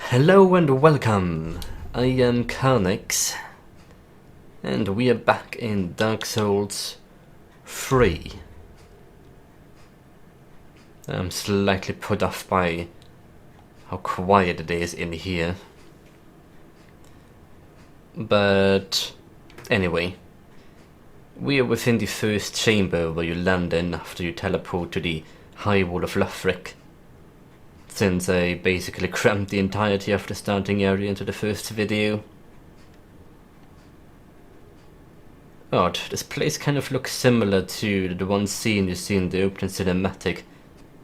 Hello and welcome. I am Carynx, and we are back in Dark Souls 3. I'm slightly put off by how quiet it is in here. But anyway, we are within the first chamber where you land in after you teleport to the High Wall of Lothric. Since I basically crammed the entirety of the starting area into the first video. Odd, this place kind of looks similar to the one scene you see in the opening cinematic,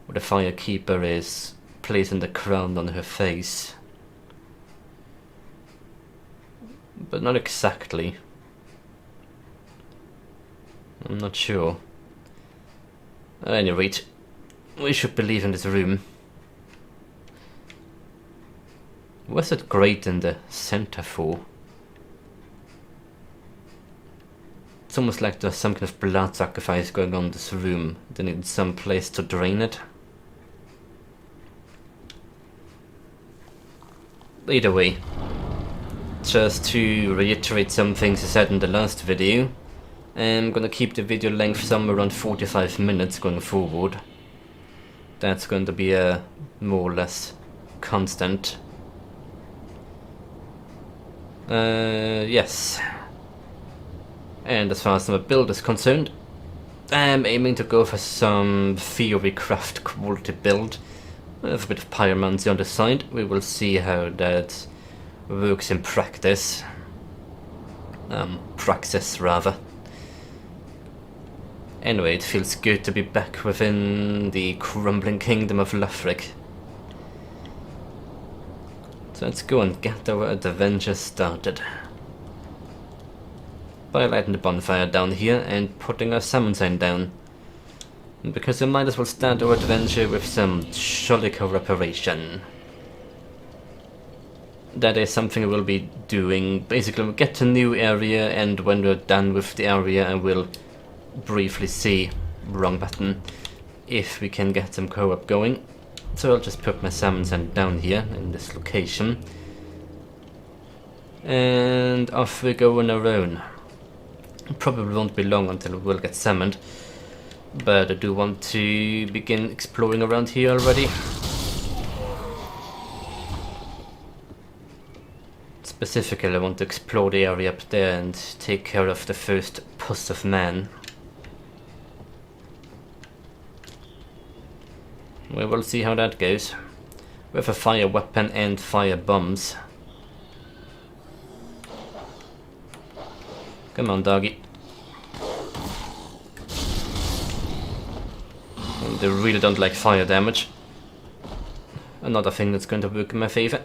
where the Firekeeper is placing the crown on her face. But not exactly. I'm not sure. At any rate, we should be leaving this room. What's that grate in the center for? It's almost like there's some kind of blood sacrifice going on in this room. They need some place to drain it. Either way, just to reiterate some things I said in the last video, I'm gonna keep the video length somewhere around 45 minutes going forward. That's going to be a more or less constant. Yes. And as far as my build is concerned, I'm aiming to go for some theorycraft quality build with a bit of pyromancy on the side. We will see how that works in practice. Praxis rather. Anyway, it feels good to be back within the crumbling kingdom of Lothric. So let's go and get our adventure started. By lighting the bonfire down here and putting our summon sign down. Because we might as well start our adventure with some jolly cooperation. That is something we'll be doing. Basically, we'll get to a new area, and when we're done with the area, I will briefly see, wrong button, if we can get some co-op going. So I'll just put my summon sign down here in this location. And off we go on our own. It probably won't be long until we'll get summoned. But I do want to begin exploring around here already. Specifically, I want to explore the area up there and take care of the first puss of man. We will see how that goes. With a fire weapon and fire bombs. Come on, doggy. And they really don't like fire damage. Another thing that's going to work in my favor.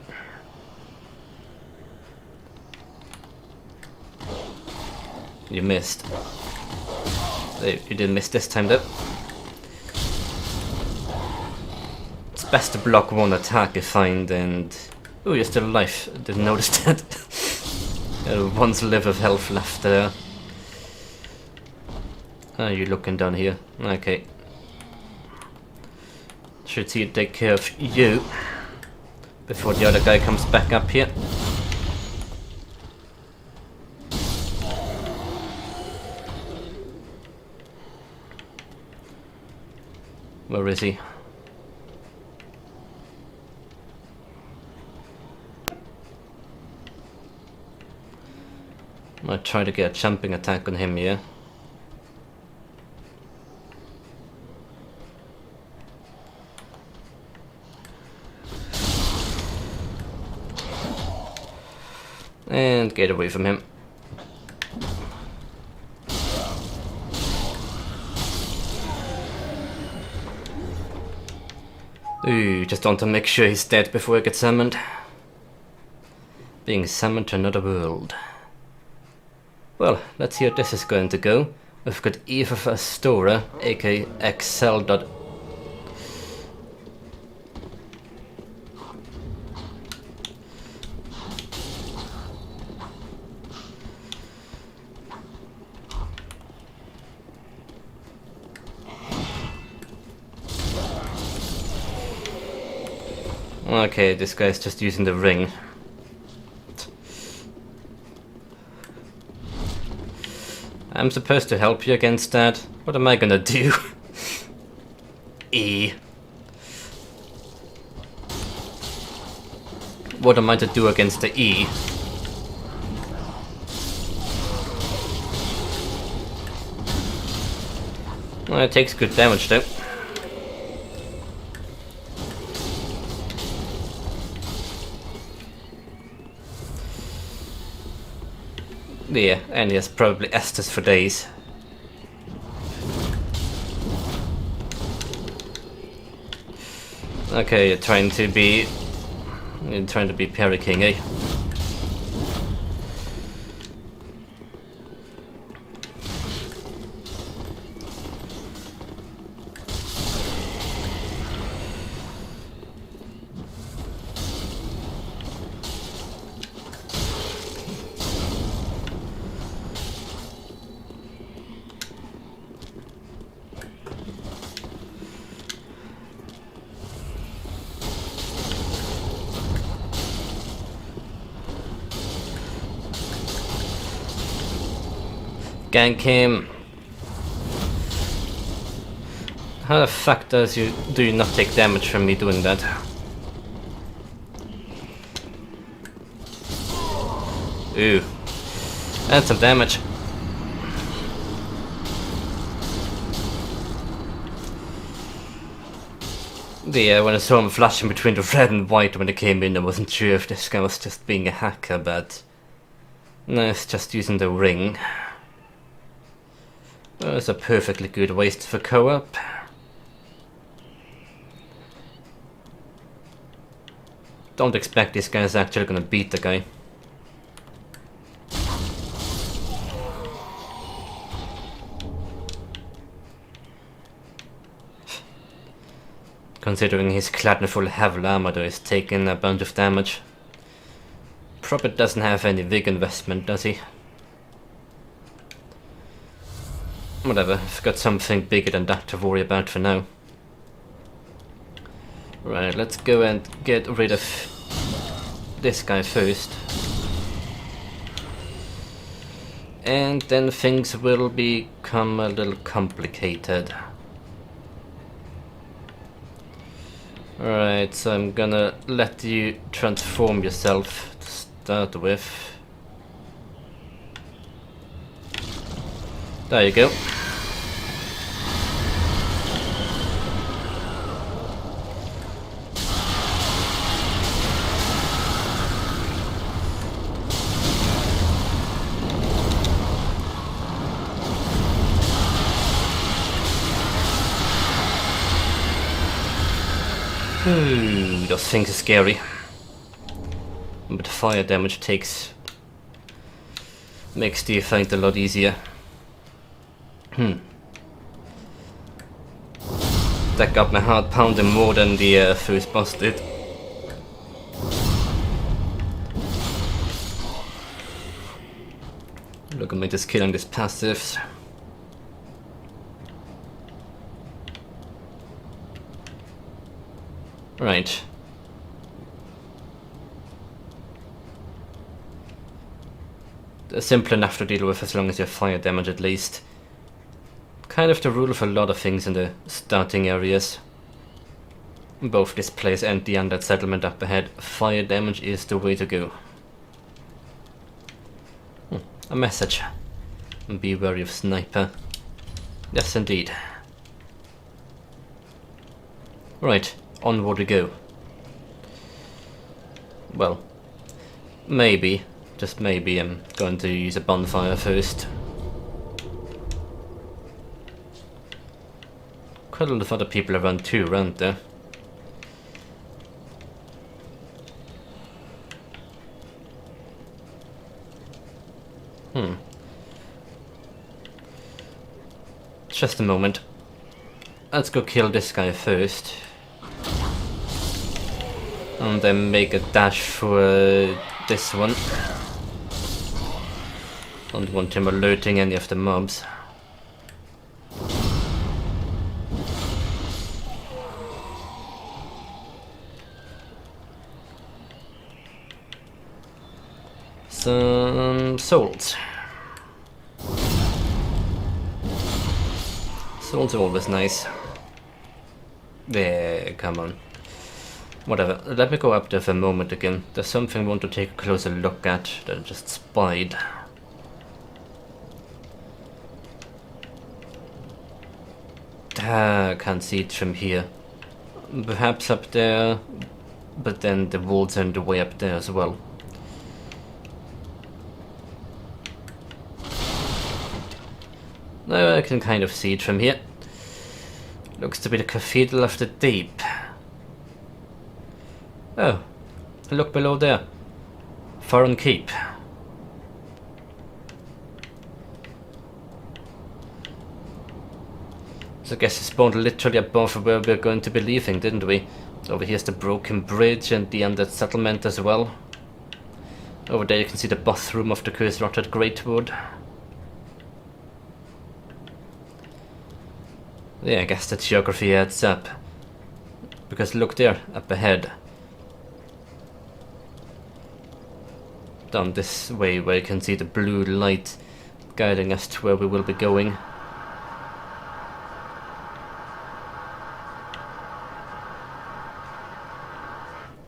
You missed. You didn't miss this time though. It's best to block one attack I find, and... Oh, you're still alive. I didn't notice that. One's live of health left there. Ah, you're looking down here. Okay. Should see it take care of you before the other guy comes back up here. Where is he? Might try to get a jumping attack on him here. And get away from him. Ooh, just want to make sure he's dead before I get summoned. Being summoned to another world. Well, let's see how this is going to go. We've got Eva Astora, aka Excel. Okay, this guy's just using the ring. I'm supposed to help you against that? What am I gonna do? E. What am I to do against the E? Well, it takes good damage though. Yeah, and he has probably Estus for days. Okay, you're trying to be Perry King, eh? Gank him. How the fuck do you not take damage from me doing that? Ooh. That's some damage. Yeah, when I saw him flashing between the red and white when he came in, I wasn't sure if this guy was just being a hacker, but no, it's just using the ring. Well, it's a perfectly good waste for co-op. Don't expect this guy's actually gonna beat the guy. Considering he's clad in full heavy armor though, he's taking a bunch of damage. Probably doesn't have any big investment, does he? Whatever, I've got something bigger than that to worry about for now. Right, let's go and get rid of this guy first. And then things will become a little complicated. Alright, so I'm gonna let you transform yourself to start with. There you go. Ooh, those things are scary. But fire damage makes the fight a lot easier. That got my heart pounding more than the first boss did. Look at me just killing these passives. Right. They're simple enough to deal with as long as you have fire damage at least. Kind of the rule for a lot of things in the starting areas. Both this place and the undead settlement up ahead, fire damage is the way to go. A message. Be wary of sniper. Yes indeed. Right, onward we go. Well, maybe, just maybe I'm going to use a bonfire first. Quite a lot of other people around too, aren't there? Just a moment. Let's go kill this guy first. And then make a dash for this one. Don't want him alerting any of the mobs. Some salt. Salt's always nice. There, come on. Whatever, let me go up there for a moment again. There's something I want to take a closer look at that I just spied. I can't see it from here. Perhaps up there, but then the walls are in the way up there as well. No, I can kind of see it from here. Looks to be the Cathedral of the Deep. Oh, look below there. Foreign Keep. So I guess we spawned literally above where we're going to be leaving, didn't we? Over here's the broken bridge and the ended settlement as well. Over there you can see the bathroom of the Curse Rotted Greatwood. Yeah, I guess the geography adds up. Because look there, up ahead. Down this way where you can see the blue light guiding us to where we will be going.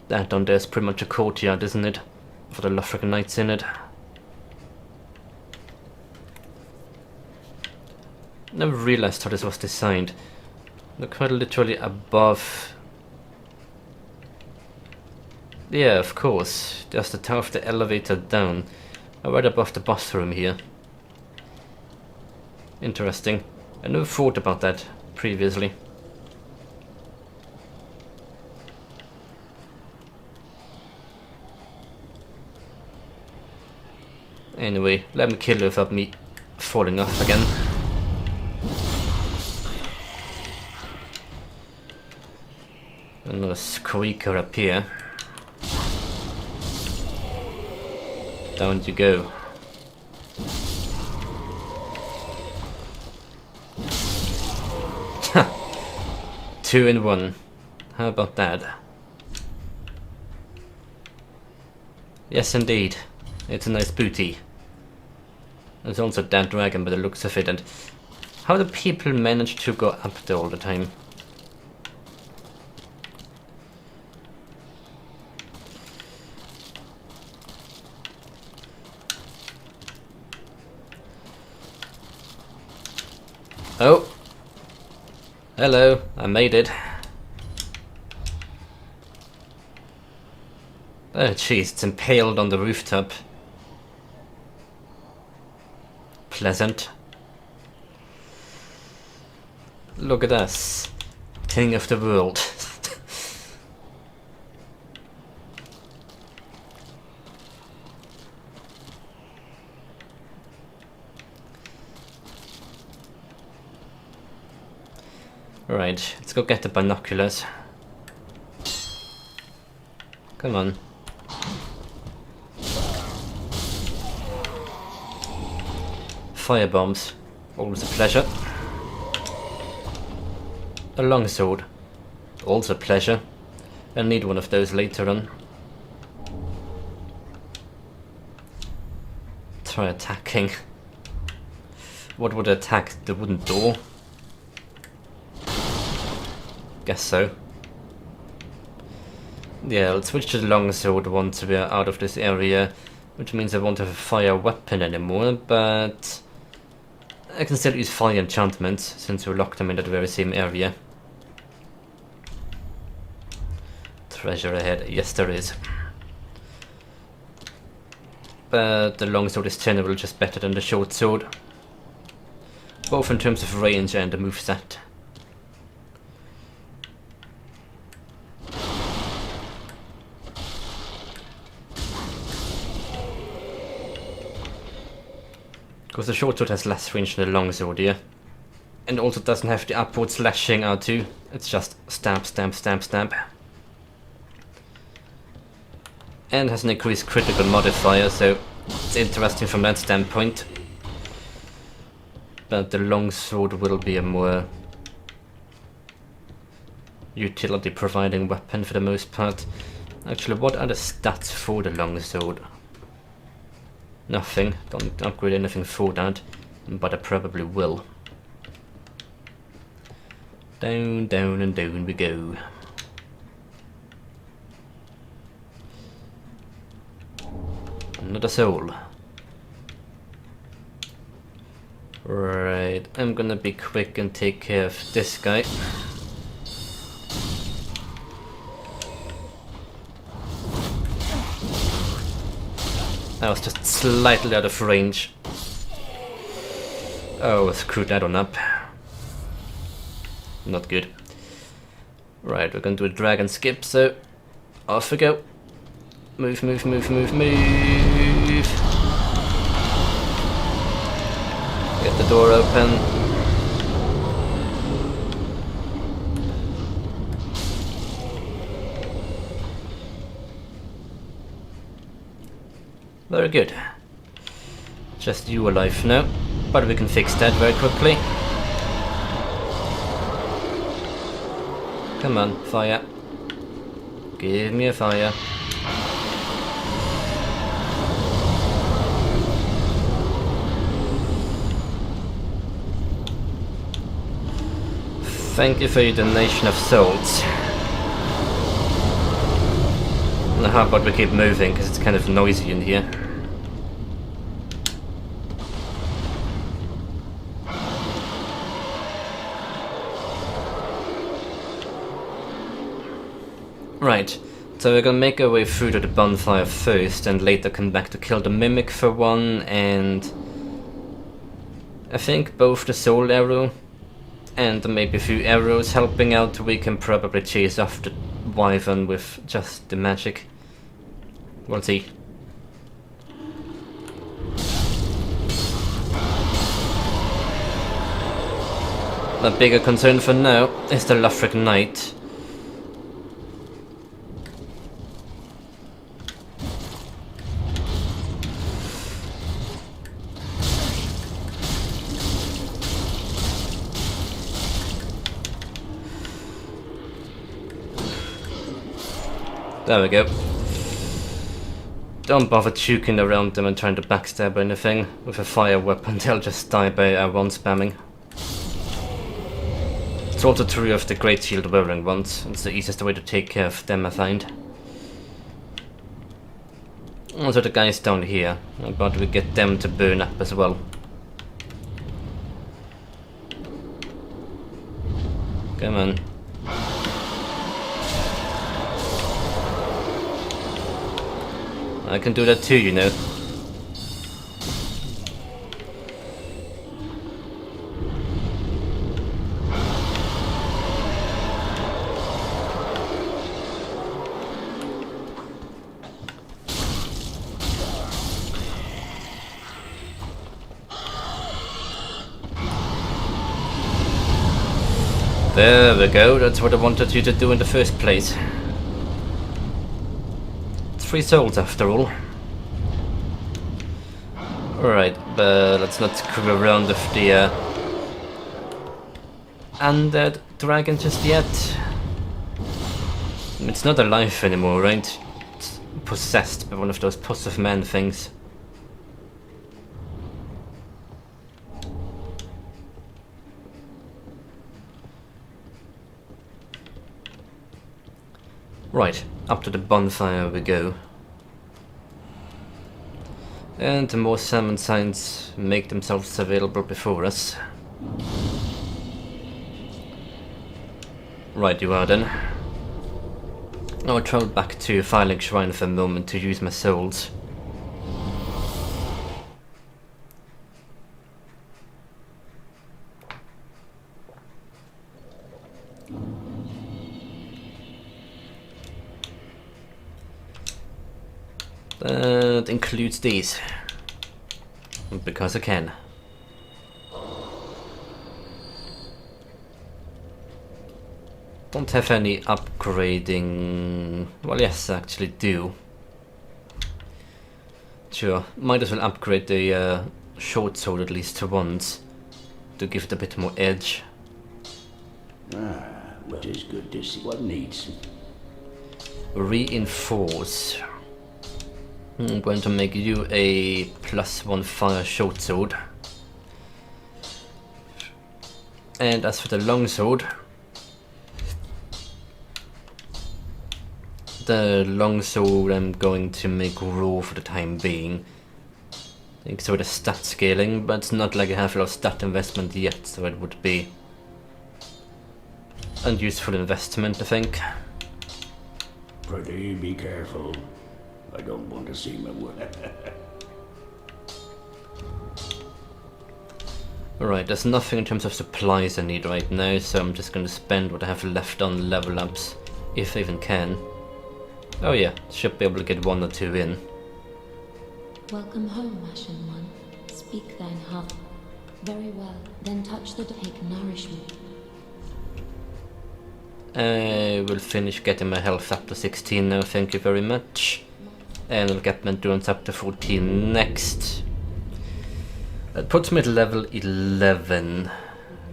That down there is pretty much a courtyard, isn't it? For the Lothric Knights in it. Never realised how this was designed. They're quite literally above. Yeah, of course. There's the tower of the elevator down. Right above the bathroom here. Interesting. I never thought about that previously. Anyway, let me kill you without me falling off again. Another squeaker up here. Down you go. Two in one. How about that? Yes, indeed. It's a nice booty. There's also that dragon by the looks of it, and how do people manage to go up there all the time? Oh! Hello, I made it. Oh jeez, it's impaled on the rooftop. Pleasant. Look at us. King of the world. Right, let's go get the binoculars. Come on. Fire bombs, always a pleasure. A longsword, also a pleasure. I'll need one of those later on. Try attacking. What would attack? The wooden door? Guess so. Yeah, I'll switch to the longsword once we're out of this area, which means I won't have a fire weapon anymore, but I can still use fire enchantments since we locked them in that very same area. Treasure ahead, yes there is. But the longsword is generally just better than the short sword, both in terms of range and the moveset. Because the short sword has less range than the long sword here. And also doesn't have the upward slashing R2. It's just stab, stab, stab, stab. And has an increased critical modifier, so it's interesting from that standpoint. But the long sword will be a more utility providing weapon for the most part. Actually, what are the stats for the long sword? Nothing. Don't upgrade anything for that, but I probably will. Down, down, and down we go. Another soul. Right, I'm gonna be quick and take care of this guy. I was just slightly out of range. Oh, screw that one up. Not good. Right, we're gonna do a dragon skip, so off we go. Move, move, move, move, move. Get the door open. Very good. Just you alive now, but we can fix that very quickly. Come on, fire. Give me a fire. Thank you for your donation of souls. Now how about we keep moving, because it's kind of noisy in here. Right, so we're gonna make our way through to the bonfire first, and later come back to kill the mimic for one, and I think both the soul arrow and maybe a few arrows helping out, we can probably chase off the wyvern with just the magic. We'll see. The bigger concern for now is the Lothric knight. There we go. Don't bother chuking around them and trying to backstab or anything. With a fire weapon, they'll just die by one spamming. It's also true of the great shield wearing ones. It's the easiest way to take care of them, I find. Also the guys down here, but we get them to burn up as well. Come on. I can do that too, you know. There we go, that's what I wanted you to do in the first place. 3 souls after all. Alright, but let's not screw around with the undead dragon just yet. It's not alive anymore, right? It's possessed by one of those puss of man things. Right, up to the bonfire we go. And the more salmon signs make themselves available before us. Right you are then. I'll travel back to Filing Shrine for a moment to use my souls. That includes these, because I can. Don't have any upgrading. Well, yes, I actually do. Sure, might as well upgrade the short sword at least to once to give it a bit more edge. Ah, well, it is good to see what needs. Reinforce. I'm going to make you a +1 fire short sword. And as for the long sword, I'm going to make raw for the time being. I think so with the stat scaling, but it's not like I have a lot of stat investment yet, so it would be unuseful investment, I think. Pretty, be careful. I don't want to see my work. Alright, there's nothing in terms of supplies I need right now, so I'm just going to spend what I have left on level ups, if I even can. Oh yeah, should be able to get 1 or 2 in. Welcome home, Ashen One. Speak thine heart. Very well, then touch the take nourishment. I will finish getting my health up to 16 now, thank you very much. And I'll get my endurance up to 14 next. That puts me at level 11.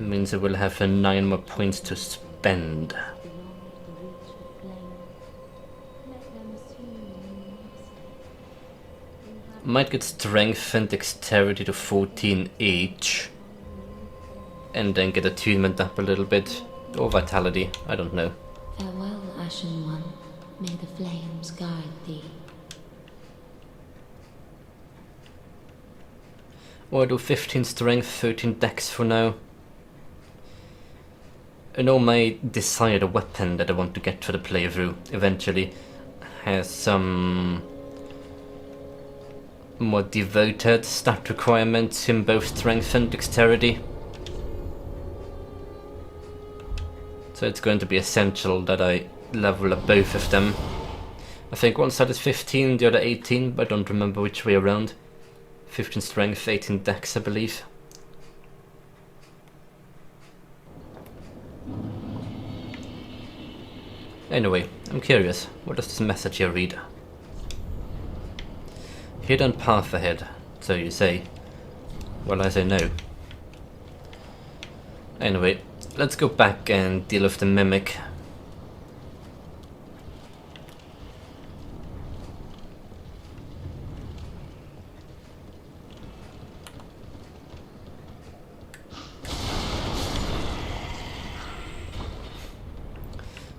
Means I will have 9 more points to spend. Might get strength and dexterity to 14 each. And then get attunement up a little bit. Or vitality, I don't know. Farewell, Ashen One. May the flames guide thee. Or I do 15 strength, 13 dex for now. I know my desired weapon that I want to get for the playthrough eventually has some more devoted stat requirements in both strength and dexterity. So it's going to be essential that I level up both of them. I think one side is 15, the other 18, but I don't remember which way around. 15 strength, 18 dex, I believe. Anyway, I'm curious, what does this message here read? Hidden path ahead, so you say. Well, I say no. Anyway, let's go back and deal with the mimic.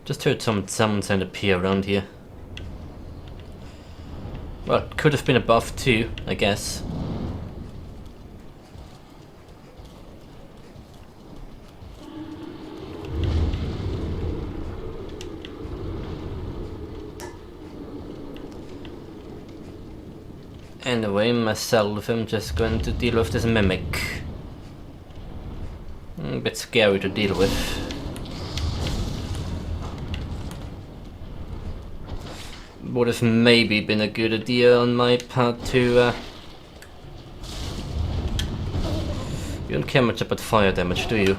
Just heard some sound appear around here. Well, it could have been above too, I guess. Anyway, myself, I'm just going to deal with this mimic. A bit scary to deal with. Would have maybe been a good idea on my part to you don't care much about fire damage, do you?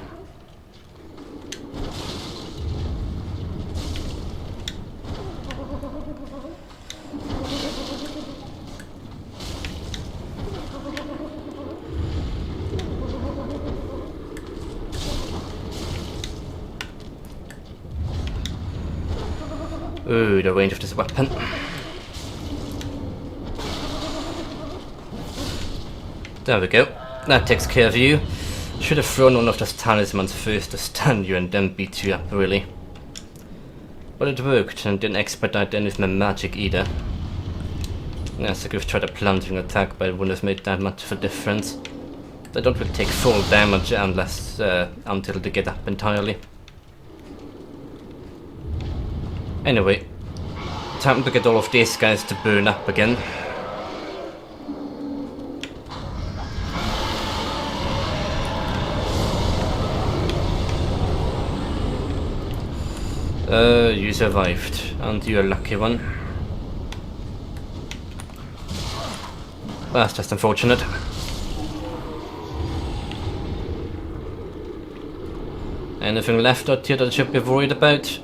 Ooh, the range of this weapon. There we go. That takes care of you. Should have thrown one of those talismans first to stun you and then beat you up, really. But it worked and didn't expedite any of my magic either. Yes, I could have tried a plunging attack, but it wouldn't have made that much of a difference. They don't really take full damage unless until they get up entirely. Anyway, time to get all of these guys to burn up again. You survived, and you're a lucky one. That's just unfortunate. Anything left out here that I should be worried about?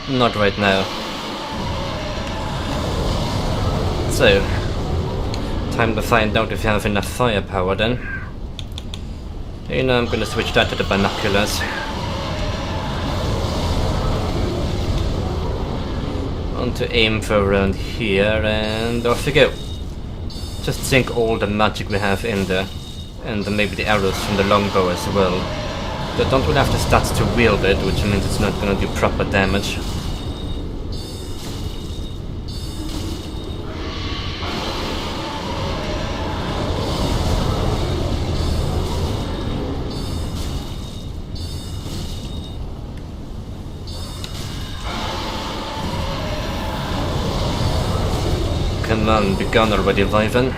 Not right now. So, time to find out if you have enough firepower then. You know, I'm gonna switch that to the binoculars. Want to aim for around here, and off you go. just sink all the magic we have in there, and then maybe the arrows from the longbow as well. But don't really have the stats to wield it, which means it's not gonna do proper damage. Come on, be gone already, Viven.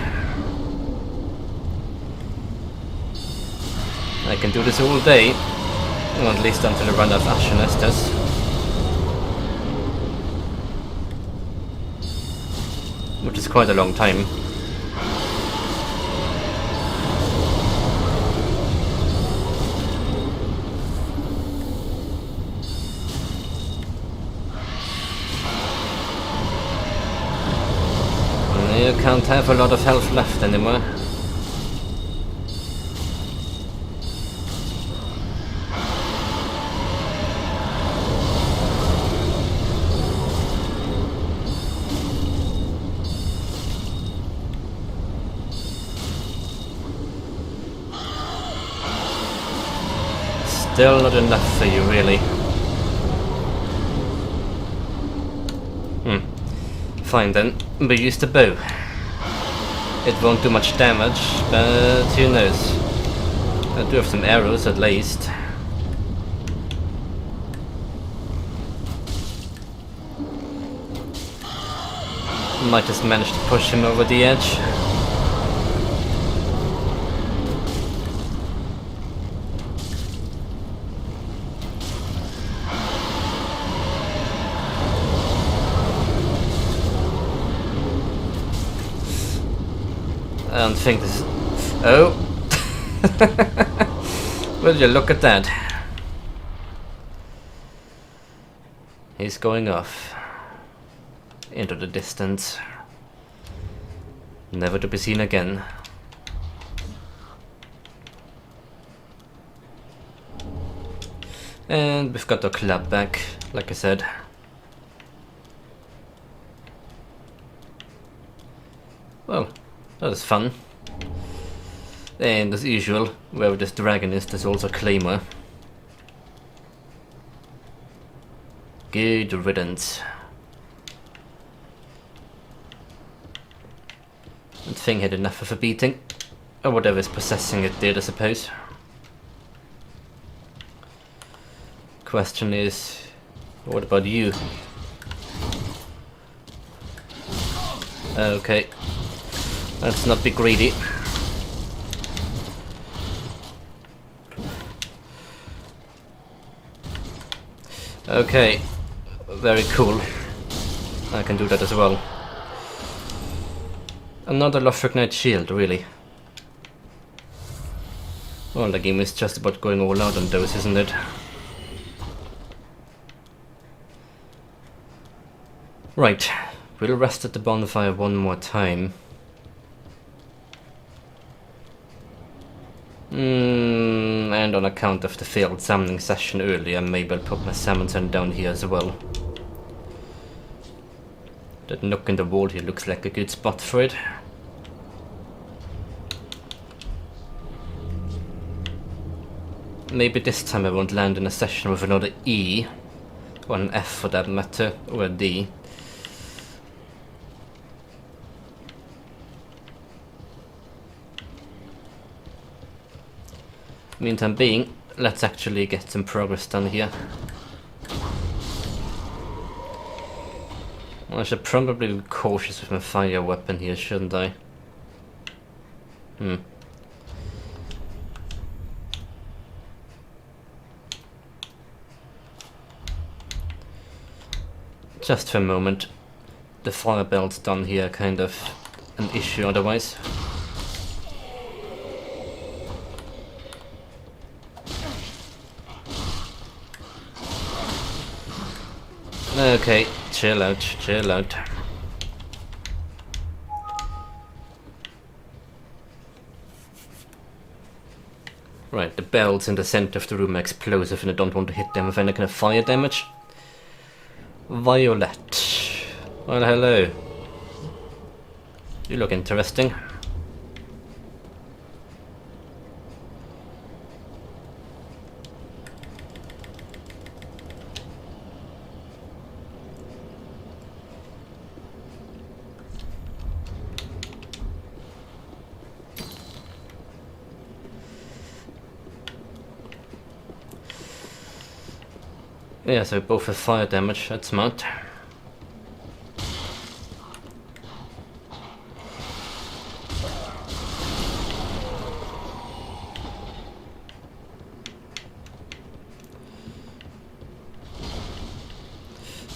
I can do this all day, or at least until I run out of Ashen Estes. Which is quite a long time. You can't have a lot of health left anymore. Still not enough for you, really. Fine then, but use the bow. It won't do much damage, but who knows. I do have some arrows at least. Might just manage to push him over the edge. I don't think this is... Oh! Will you look at that? He's going off. Into the distance. Never to be seen again. And we've got our club back, like I said. Well, that was fun. And as usual, wherever this dragon is, there's also a claimer. Good riddance. That thing had enough of a beating. Or whatever is possessing it did, I suppose. Question is, what about you? Okay. Let's not be greedy. Okay, very cool. I can do that as well. Another Lothric Knight shield, really. Well, the game is just about going all out on those, isn't it? Right, we'll rest at the bonfire one more time. And on account of the failed summoning session earlier, maybe I'll put my salmon down here as well. That nook in the wall here looks like a good spot for it. Maybe this time I won't land in a session with another E, or an F for that matter, or a D. Meantime being, let's actually get some progress done here. I should probably be cautious with my fire weapon here, shouldn't I? Just for a moment. The fire belt's done here, kind of an issue otherwise. Okay, chill out, chill out. Right, the bells in the center of the room are explosive and I don't want to hit them with any kind of fire damage. Violet. Well, hello. You look interesting. Yeah, so both have fire damage, that's smart.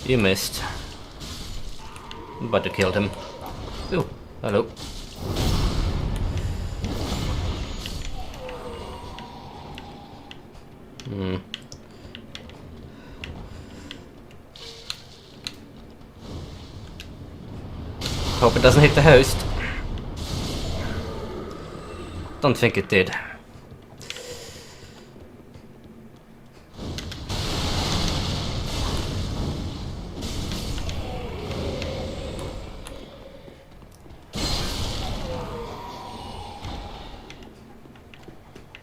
You missed. But you killed him. Ooh, hello. Hope it doesn't hit the host. Don't think it did.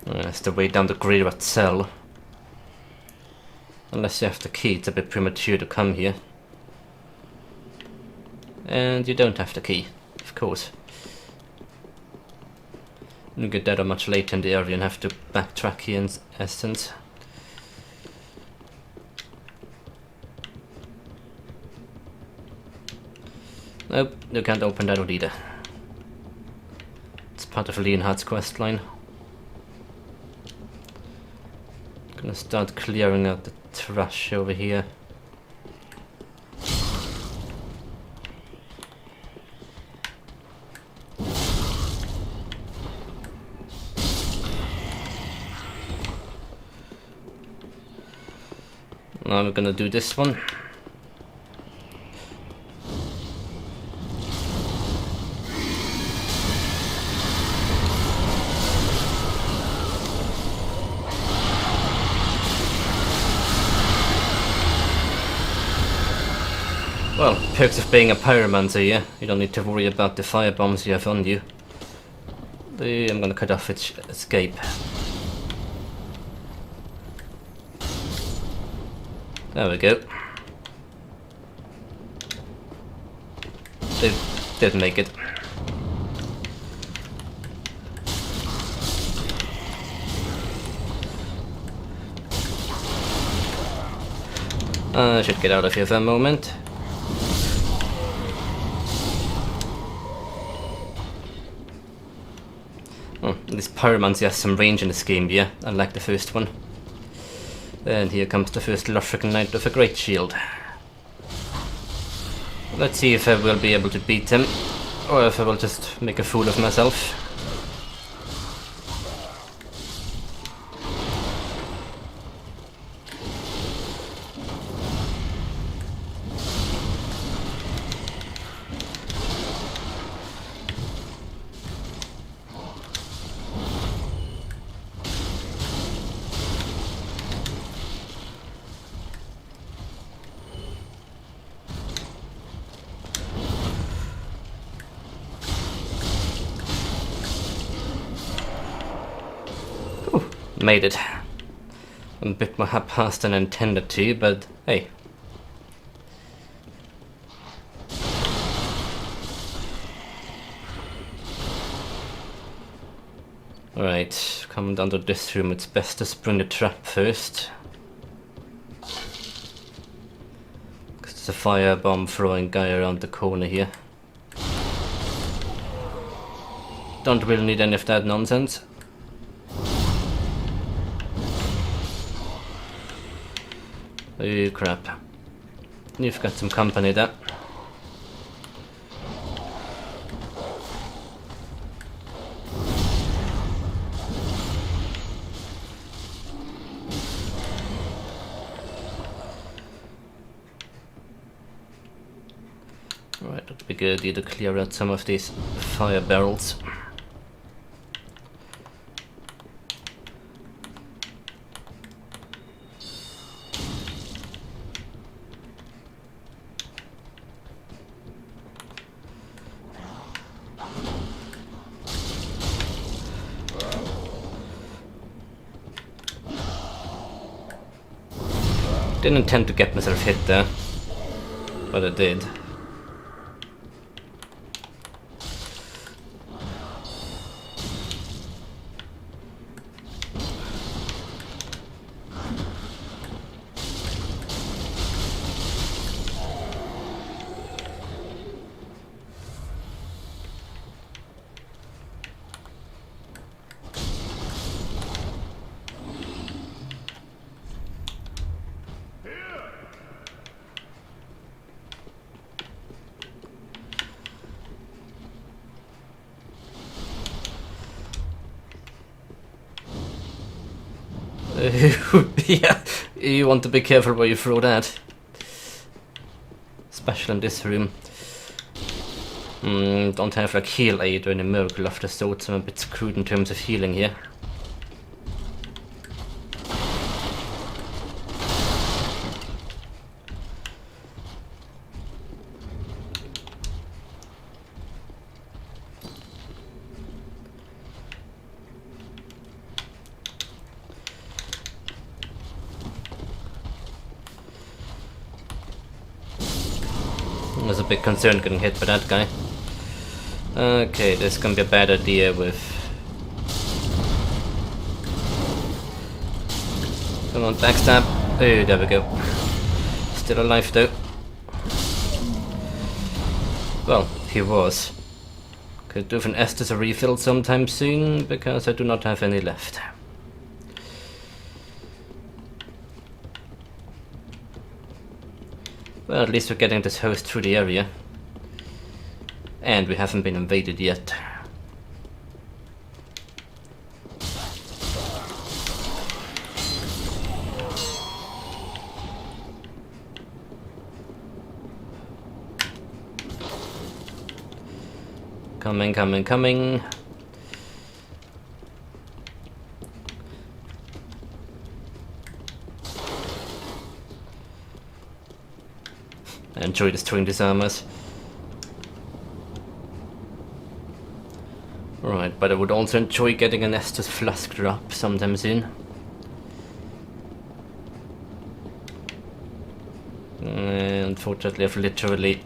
That's the way down the Great Cell. Unless you have the key, it's a bit premature to come here. And you don't have the key, of course. You get that much later in the area and have to backtrack here in essence. Nope, you can't open that one either. It's part of Leonhard's questline. Gonna start clearing out the trash over here. Now we're gonna do this one. Well, perks of being a pyromancer, yeah. You don't need to worry about the fire bombs you have on you. I'm gonna cut off its escape. There we go. They did make it. I should get out of here for a moment. This pyromancy has some range in this game, yeah, unlike the first one. And here comes the first Lothric Knight with a great shield. Let's see if I will be able to beat him, or if I will just make a fool of myself. Made it. A bit more haphazard than intended to, but hey. Alright, coming down to this room, it's best to spring the trap first. Because there's a firebomb throwing guy around the corner here. Don't really need any of that nonsense. Oh crap. You've got some company there. Alright, that'd be good to clear out some of these fire barrels. Didn't intend to get myself hit there, but I did. Yeah, you want to be careful where you throw that. Especially in this room. Don't have like heal aid or any miracle of the sort, so I'm a bit screwed in terms of healing here. I was a bit concerned getting hit by that guy. Okay, this can be a bad idea with... Come on, backstab. Oh, there we go. Still alive though. Well, he was. Could do with an Estus refill sometime soon, because I do not have any left. Well, at least we're getting this host through the area. And we haven't been invaded yet. Coming, coming, coming. I enjoy destroying these armors. Right, but I would also enjoy getting an Estus flask drop sometime soon. Unfortunately, I've literally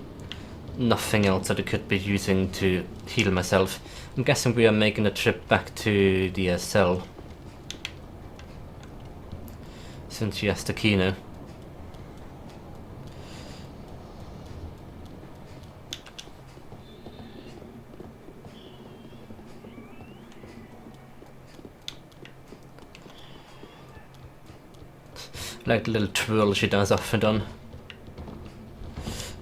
nothing else that I could be using to heal myself. I'm guessing we are making a trip back to the cell. Since she has the key now. Like the little twirl she does off and on.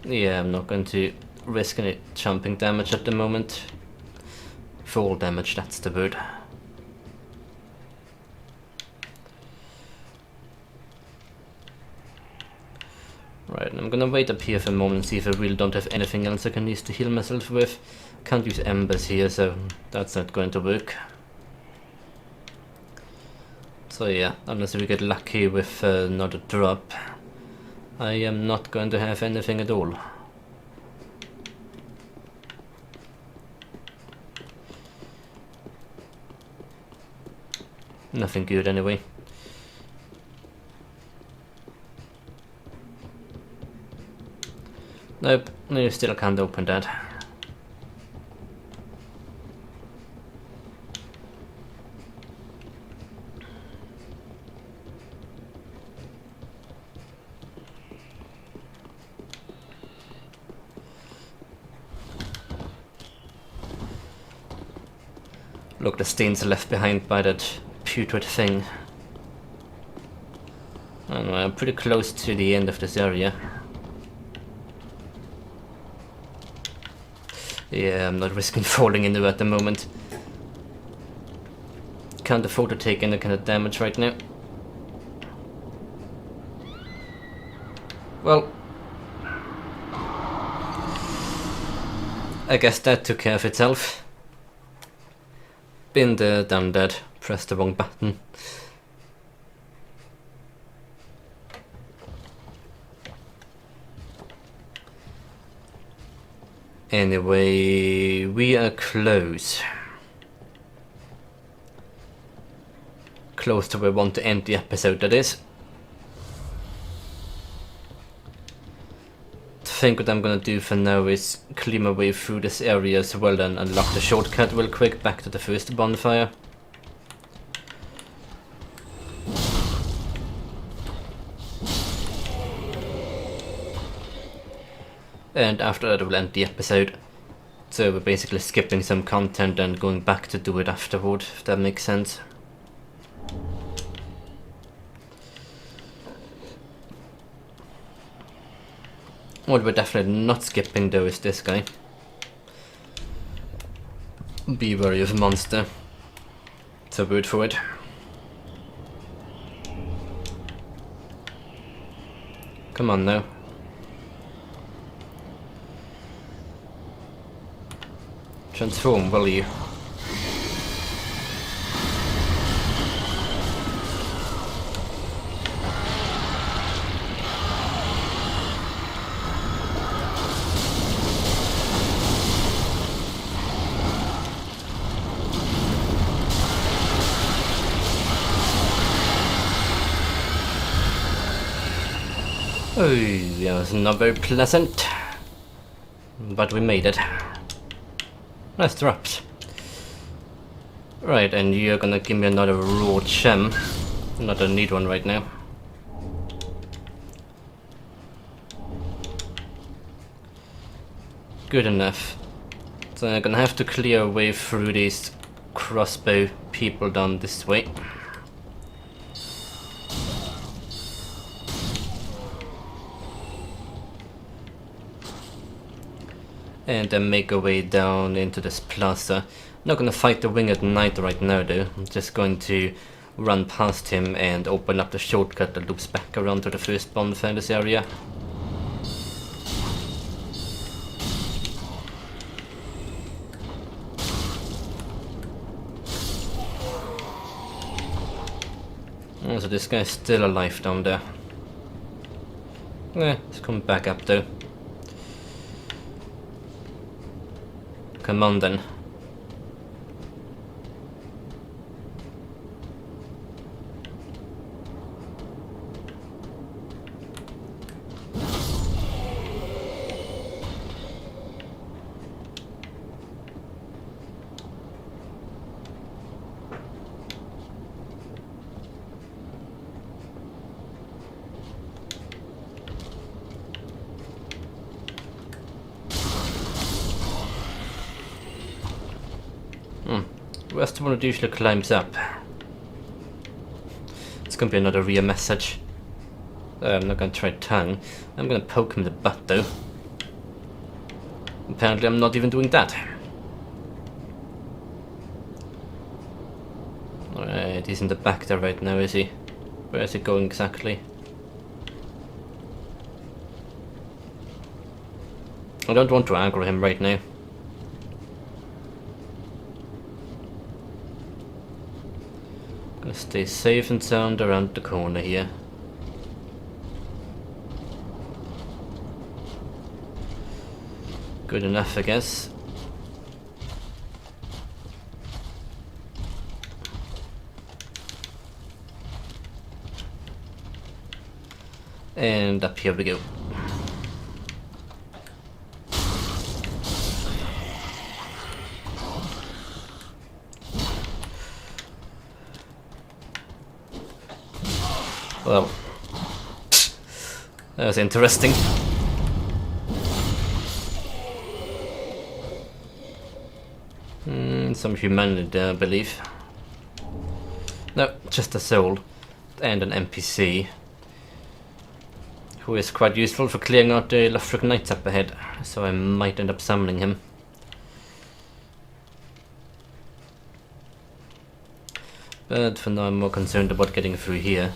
Yeah, I'm not going to risk any jumping damage at the moment. Fall damage, that's the word. Right, I'm gonna wait up here for a moment and see if I really don't have anything else I can use to heal myself with. Can't use embers here, so that's not going to work. So yeah, unless we get lucky with another drop, I am not going to have anything at all. Nothing good anyway. Nope, no, still can't open that. Look, the stains are left behind by that putrid thing. I don't know, I'm pretty close to the end of this area. Yeah, I'm not risking falling into it at the moment. Can't afford to take any kind of damage right now. Well, I guess that took care of itself. Been there, done that, pressed the wrong button. Anyway, we are close. Close to where I want to end the episode, that is. I think what I'm gonna do for now is clear my way through this area as well and unlock the shortcut real quick back to the first bonfire. And after that we'll end the episode. So we're basically skipping some content and going back to do it afterward, if that makes sense. What we're definitely not skipping though is this guy. Be wary of a monster. It's a word for it. Come on now. Transform, will you? Oh, that was not very pleasant. But we made it. Nice drops. Right, and you're gonna give me another raw gem. Not a need one right now. Good enough. So I'm gonna have to clear a way through these crossbow people down this way. And then make our way down into this plaza. Not gonna fight the winged knight right now though. I'm just going to run past him and open up the shortcut that loops back around to the first bonfire in this area. Oh, so this guy's still alive down there. Let's come back up though. Come on then. Where's the one that usually climbs up? It's gonna be another rear message. I'm not gonna try tongue. I'm gonna poke him in the butt though. Apparently I'm not even doing that. Alright, he's in the back there right now, is he? Where is he going exactly? I don't want to aggro him right now. Gonna stay safe and sound around the corner here. Good enough, I guess. And up here we go. Well, that was interesting. Some humanity there, I believe. No, just a soul and an NPC who is quite useful for clearing out the Lothric knights up ahead, so I might end up summoning him. But for now I'm more concerned about getting through here.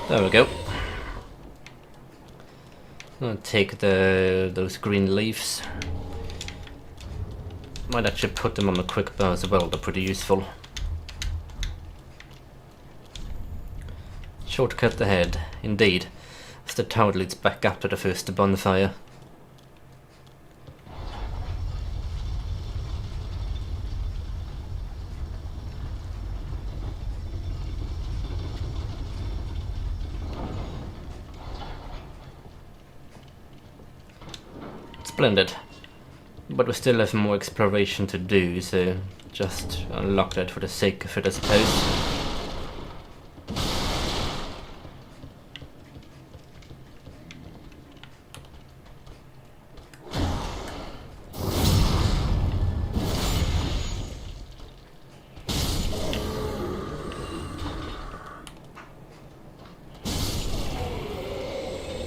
There we go. I'll take those green leaves. Might actually put them on a quick bow as well, they're pretty useful. Shortcut ahead, indeed. As the tower leads back up to the first bonfire. Splendid. But we still have more exploration to do, so just unlock that for the sake of it, I suppose.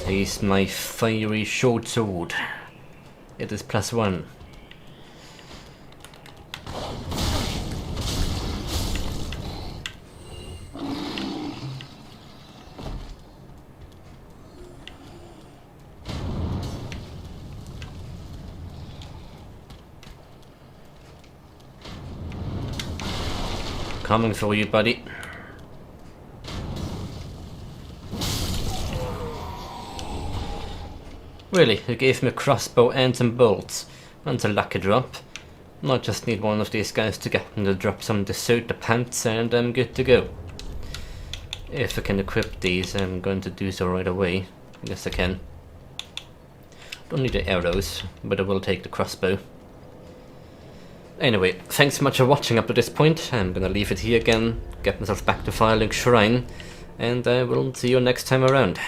Taste my fiery short sword. It is +1. Coming for you, buddy. Really, who gave me a crossbow and some bolts? That's a lucky drop. I just need one of these guys to get me to drop some deserter pants and I'm good to go. If I can equip these, I'm going to do so right away. Yes, I can. Don't need the arrows, but I will take the crossbow. Anyway, thanks so much for watching up to this point. I'm gonna leave it here again, get myself back to Firelink Shrine, and I will see you next time around.